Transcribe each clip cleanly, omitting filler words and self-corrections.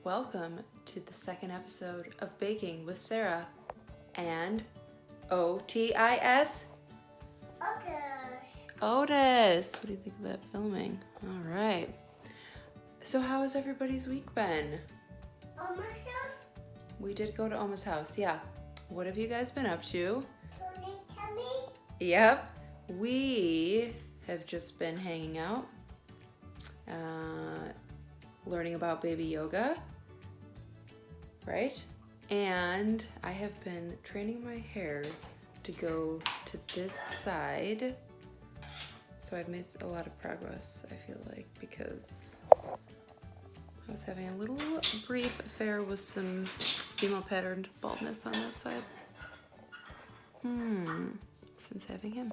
Welcome to the second episode of Baking with Sarah and Otis. Otis. What do you think of that filming? All right. So how has everybody's week been? Oma's house? We did go to Oma's house, yeah. What have you guys been up to? Tummy? Yep. We have just been hanging out, learning about baby yoga, right? And I have been training my hair to go to this side. So I've made a lot of progress, I feel like, because I was having a little brief affair with some female patterned baldness on that side. Since having him.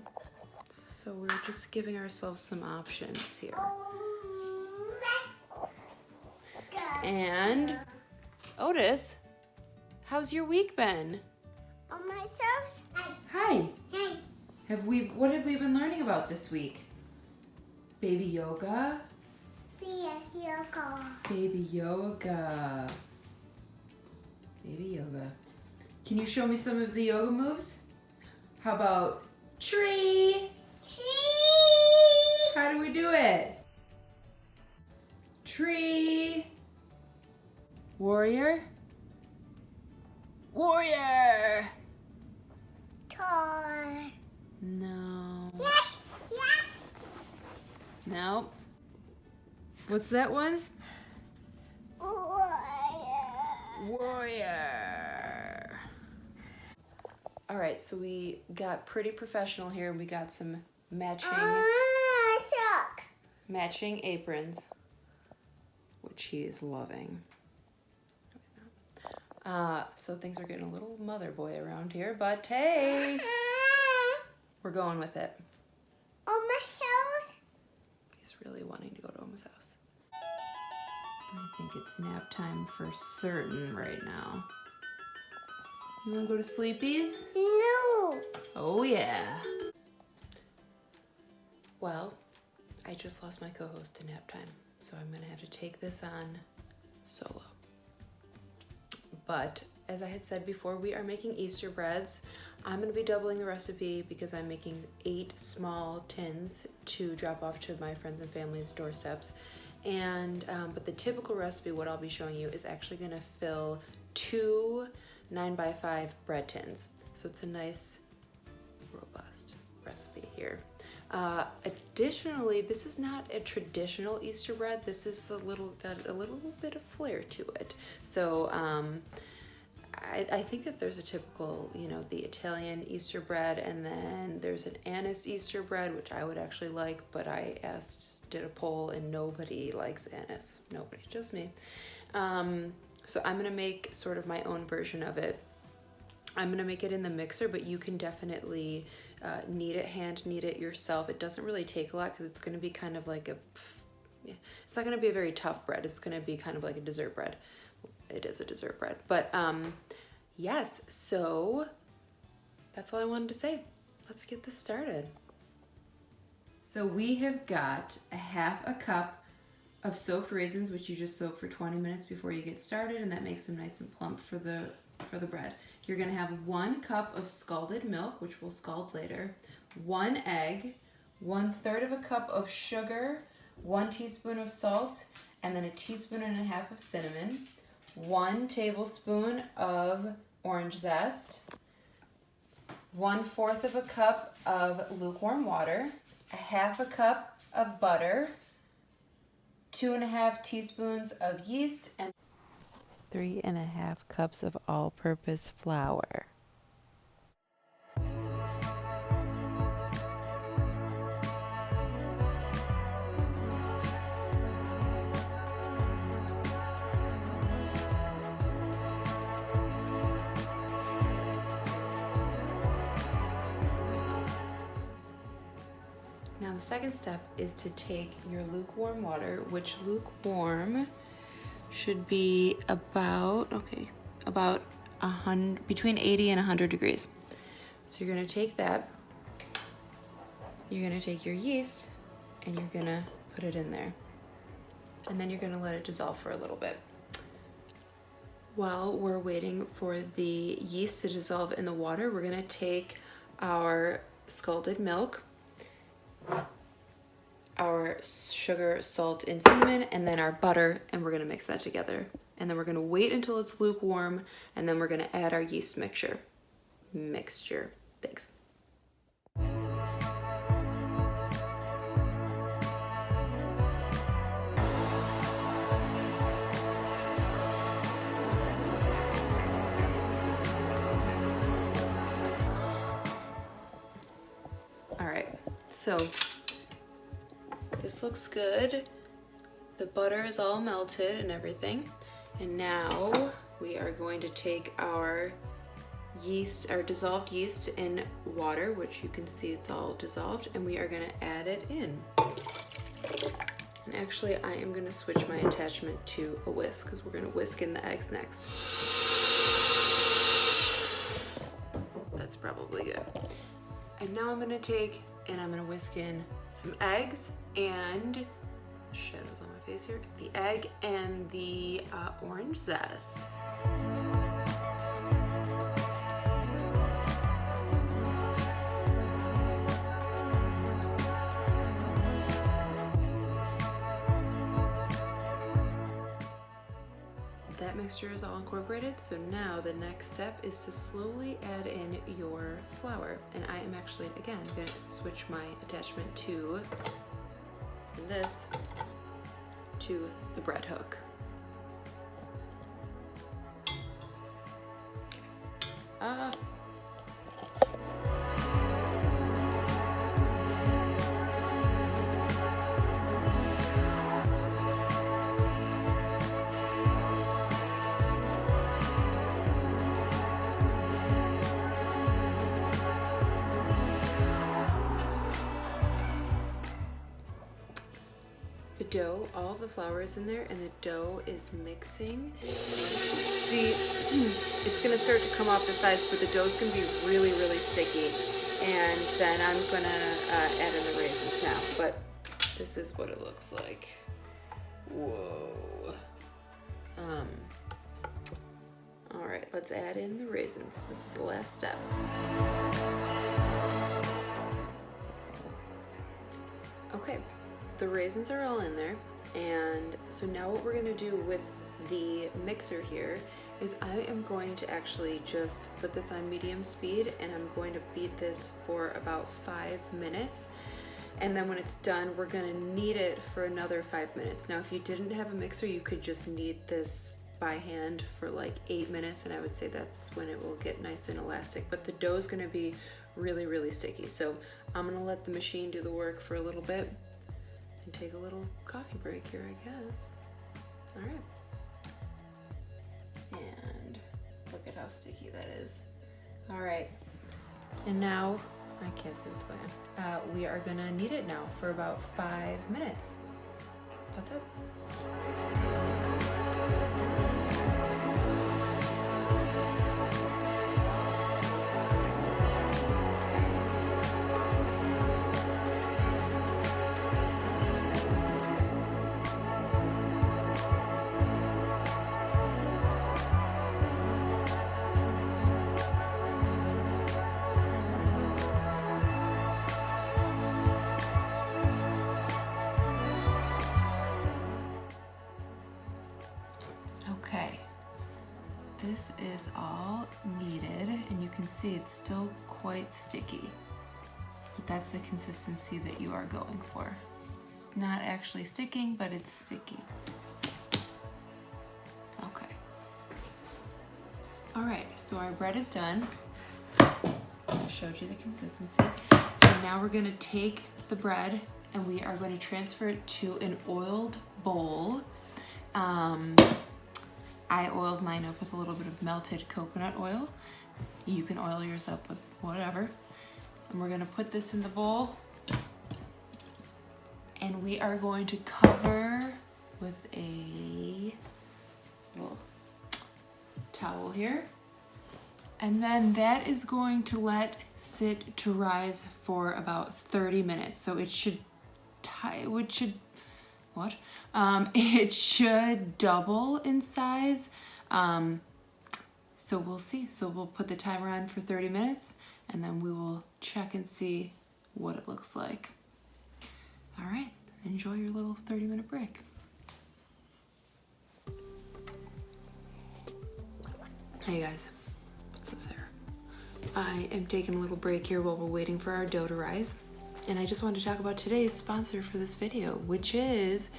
So we're just giving ourselves some options here. And Otis, how's your week been? Oma's house? Hi. Hey. What have we been learning about this week? Baby yoga? Yoga. Baby yoga. Baby yoga. Can you show me some of the yoga moves? How about tree? Tree. How do we do it? Tree. Warrior. Warrior. Toy. No. Yes. Yes. No. What's that one? Warrior. All right, so we got pretty professional here, and we got some Shock. matching aprons, which he is loving. No, he's not. So things are getting a little mother boy around here, but hey, we're going with it. Oma's house? He's really wanting to go to Oma's house. I think it's nap time for certain right now. You wanna go to Sleepy's? No. Oh yeah. Well, I just lost my co-host to nap time, so I'm gonna have to take this on solo. But as I had said before, we are making Easter breads. I'm gonna be doubling the recipe because I'm making 8 small tins to drop off to my friends and family's doorsteps. And but the typical recipe, what I'll be showing you, is actually gonna fill 2 9x5 bread tins. So it's a nice, robust recipe here. Additionally, this is not a traditional Easter bread. This is got a little bit of flair to it. So I think that there's a typical, the Italian Easter bread, and then there's an anise Easter bread, which I would actually like, but I did a poll, and nobody likes anise. Nobody, just me. So I'm gonna make sort of my own version of it. I'm gonna make it in the mixer, but you can definitely hand knead it yourself. It doesn't really take a lot because it's gonna be kind of like it's not gonna be a very tough bread. It's gonna be kind of like a dessert bread. It is a dessert bread, but yes, so that's all I wanted to say. Let's get this started. So we have got a half a cup of soaked raisins, which you just soak for 20 minutes before you get started, and that makes them nice and plump for the bread. You're gonna have 1 cup of scalded milk, which we'll scald later, 1 egg, 1/3 of a cup of sugar, 1 teaspoon of salt, and then 1.5 teaspoons of cinnamon, 1 tablespoon of orange zest, 1/4 of a cup of lukewarm water, 1/2 cup of butter, 2.5 teaspoons of yeast, and 3.5 cups of all-purpose flour. Now the second step is to take your lukewarm water, which lukewarm should be about 100, between 80 and 100 degrees. So you're gonna take that, you're gonna take your yeast, and you're gonna put it in there. And then you're gonna let it dissolve for a little bit. while we're waiting for the yeast to dissolve in the water, we're gonna take our scalded milk, our sugar, salt, and cinnamon, and then our butter, and we're gonna mix that together. And then we're gonna wait until it's lukewarm, and then we're gonna add our yeast mixture. Thanks. All right, so this looks good. The butter is all melted and everything. And now we are going to take our yeast, our dissolved yeast in water, which you can see it's all dissolved, and we are gonna add it in. And actually I am gonna switch my attachment to a whisk because we're gonna whisk in the eggs next. That's probably good. And now I'm gonna take and I'm gonna whisk in some eggs and shadows on my face here. The egg and the orange zest. That mixture is all incorporated, so now the next step is to slowly add in your flour. And I am actually, again, gonna switch my attachment to this to the bread hook. Okay. The dough, all of the flour is in there and the dough is mixing. See, it's gonna start to come off the sides, but the dough's gonna be really, really sticky. And then I'm gonna add in the raisins now, but this is what it looks like. Whoa. All right, let's add in the raisins. This is the last step. Okay. The raisins are all in there, and so now what we're gonna do with the mixer here is I am going to actually just put this on medium speed, and I'm going to beat this for about 5 minutes, and then when it's done we're gonna knead it for another 5 minutes. Now if you didn't have a mixer, you could just knead this by hand for like 8 minutes, and I would say that's when it will get nice and elastic, but the dough is gonna be really, really sticky. So I'm gonna let the machine do the work for a little bit and take a little coffee break here, I guess. All right. And look at how sticky that is. All right. And now, I can't see what's going on. We are gonna knead it now for about 5 minutes. That's it. Okay, this is all kneaded, and you can see it's still quite sticky, but that's the consistency that you are going for. It's not actually sticking, but it's sticky. Okay. All right, so our bread is done. I showed you the consistency. And now we're gonna take the bread and we are going to transfer it to an oiled bowl. I oiled mine up with a little bit of melted coconut oil. You can oil yours up with whatever. And we're gonna put this in the bowl. And we are going to cover with a little towel here. And then that is going to let sit to rise for about 30 minutes. So it should it should double in size So we'll see. So we'll put the timer on for 30 minutes and then we will check and see what it looks like. All right, enjoy your little 30-minute break. Hey guys, this is Sarah. I am taking a little break here while we're waiting for our dough to rise. And I just wanted to talk about today's sponsor for this video, which is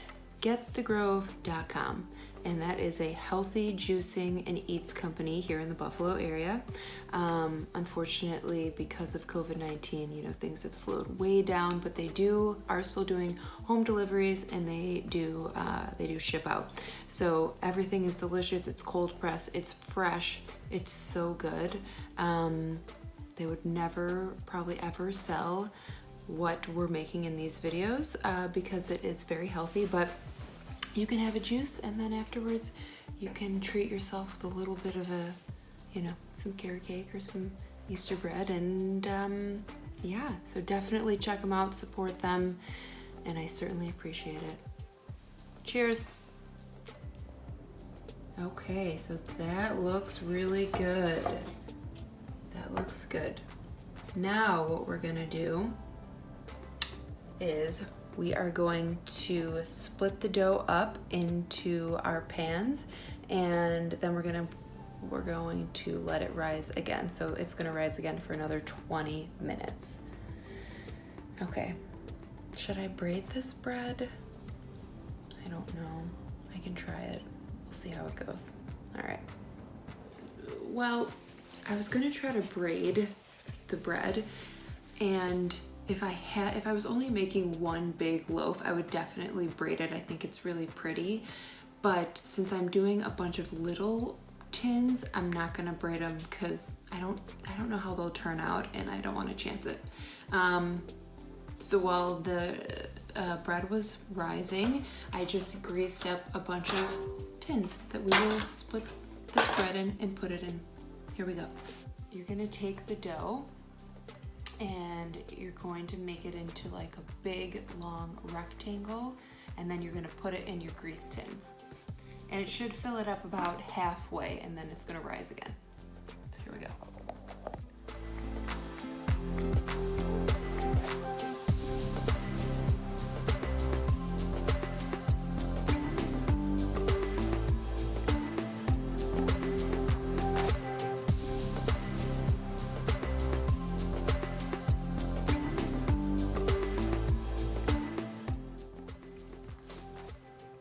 getthegrove.com. And that is a healthy juicing and eats company here in the Buffalo area. Unfortunately, because of COVID-19, you know, things have slowed way down, but they are still doing home deliveries and they do ship out. So everything is delicious. It's cold pressed. It's fresh. It's so good. They would never, probably ever sell what we're making in these videos because it is very healthy, but you can have a juice and then afterwards you can treat yourself with a little bit of a, you know, some carrot cake or some Easter bread. And yeah, so definitely check them out, support them, and I certainly appreciate it. Cheers. Okay, so that looks really good. That looks good. Now what we're gonna do is we are going to split the dough up into our pans, and then we're going to let it rise again. So it's going to rise again for another 20 minutes. Okay, should I braid this bread? I don't know. I can try it. We'll see how it goes. All right. Well, I was going to try to braid the bread, and if I was only making one big loaf, I would definitely braid it. I think it's really pretty. But since I'm doing a bunch of little tins, I'm not gonna braid them because I don't know how they'll turn out and I don't want to chance it. So while the bread was rising, I just greased up a bunch of tins that we will split this bread in and put it in. Here we go. You're gonna take the dough and you're going to make it into like a big long rectangle, and then you're going to put it in your grease tins, and it should fill it up about halfway, and then it's going to rise again. So here we go.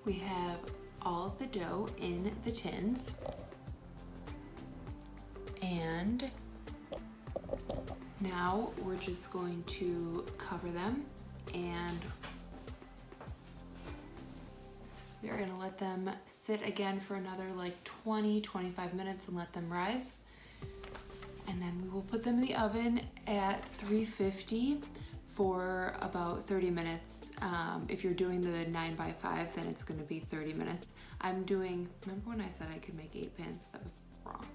We have all of the dough in the tins, and now we're just going to cover them, and we're gonna let them sit again for another like 20-25 minutes and let them rise. And then we will put them in the oven at 350 for about 30 minutes. If you're doing the 9x5, then it's gonna be 30 minutes. Remember when I said I could make 8 pans? That was wrong.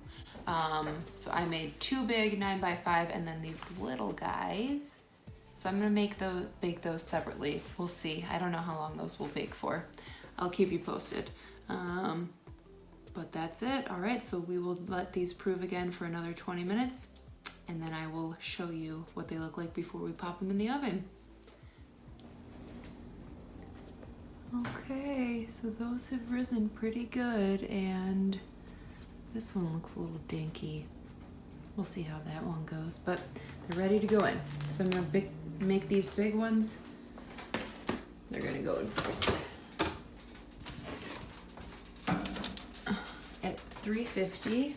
So I made 2 big 9x5 and then these little guys. So I'm gonna bake those separately. We'll see. I don't know how long those will bake for. I'll keep you posted. But that's it. All right, so we will let these prove again for another 20 minutes. And then I will show you what they look like before we pop them in the oven. Okay, so those have risen pretty good, and this one looks a little dinky. We'll see how that one goes, but they're ready to go in. So I'm gonna make these big ones. They're gonna go in first. At 350.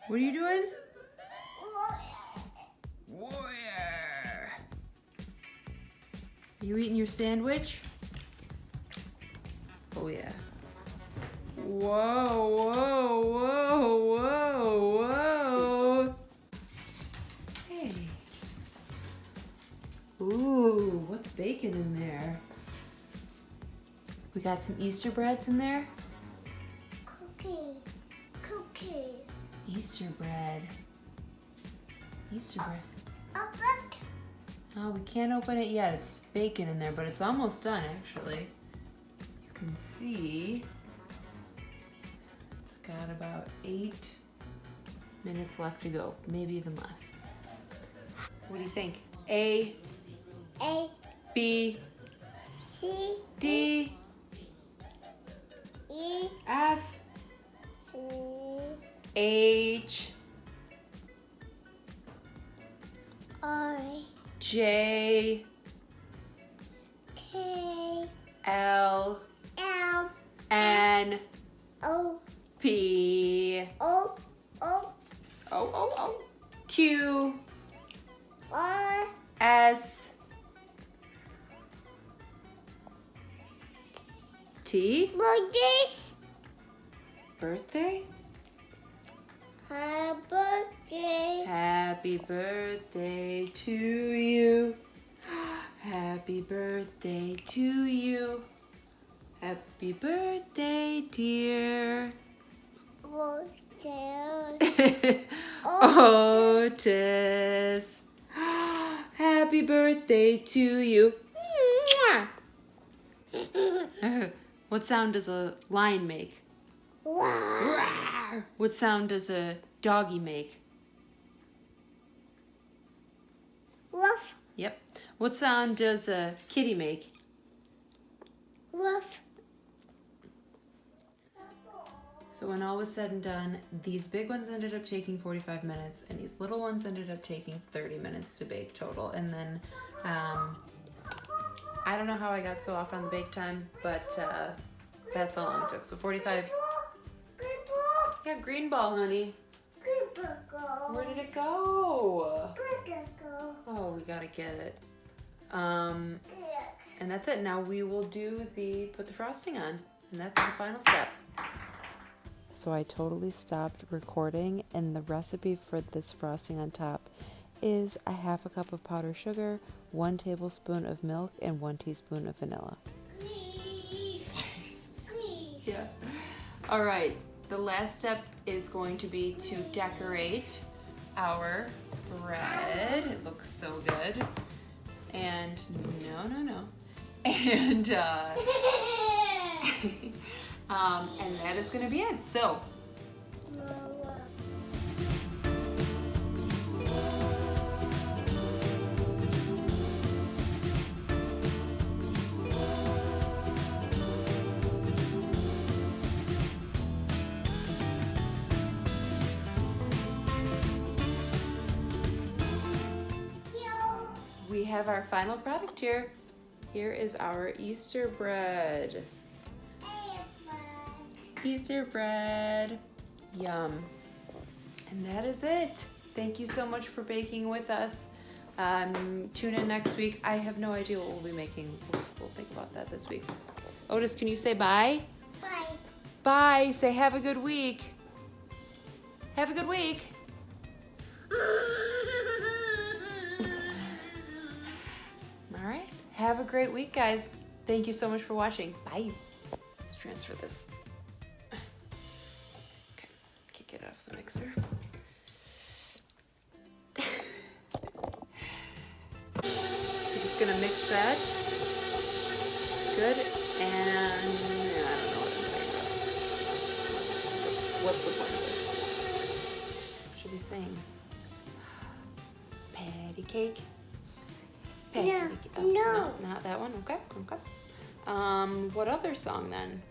What are you doing? Warrior! Are you eating your sandwich? Oh yeah. Whoa, whoa, whoa, whoa, whoa. Hey. Ooh, what's baking in there? We got some Easter breads in there? Cookie. Easter bread. Easter bread. A bread. Oh, we can't open it yet. It's bacon in there, but it's almost done actually. You can see it's got about 8 minutes left to go, maybe even less. What do you think? A, B, C, D, E, F, C, H, I, J, K, L, L, N, O, P, O, Q, R, S, T, birthdays, birthday. happy birthday, Happy birthday to you. Happy birthday to you. Happy birthday, dear. birthday, Otis. Happy birthday to you. What sound does a lion make? wow, What sound does a doggy make? rough, Yep. What sound does a kitty make? rough, So when all was said and done, these big ones ended up taking 45 minutes and these little ones ended up taking 30 minutes to bake total. And then, I don't know how I got so off on the bake time, but that's how long it took. So 45. Yeah, green ball, honey. Where did it go? Oh, we gotta get it. And that's it. Now we will do put the frosting on, and that's the final step. So I totally stopped recording, and the recipe for this frosting on top is a half a cup of powdered sugar, 1 tablespoon of milk, and 1 teaspoon of vanilla. Yeah. All right. The last step is going to be to decorate our bread. It looks so good. And no. And and that is going to be it. So we have our final product here. Here is our Easter bread. Easter bread. Yum. And that is it. Thank you so much for baking with us. Tune in next week. I have no idea what we'll be making. We'll think about that this week. Otis, can you say bye? Bye. Bye. Say have a good week. Have a good week. All right. Have a great week, guys. Thank you so much for watching. Bye. Let's transfer this. Okay. Kick it off the mixer. We're just gonna mix that. Good. And I don't know what I'm talking about. What's the point of this? Should be saying patty cake. No, Patty cake. Oh, no. Not that one. Okay. What other song then?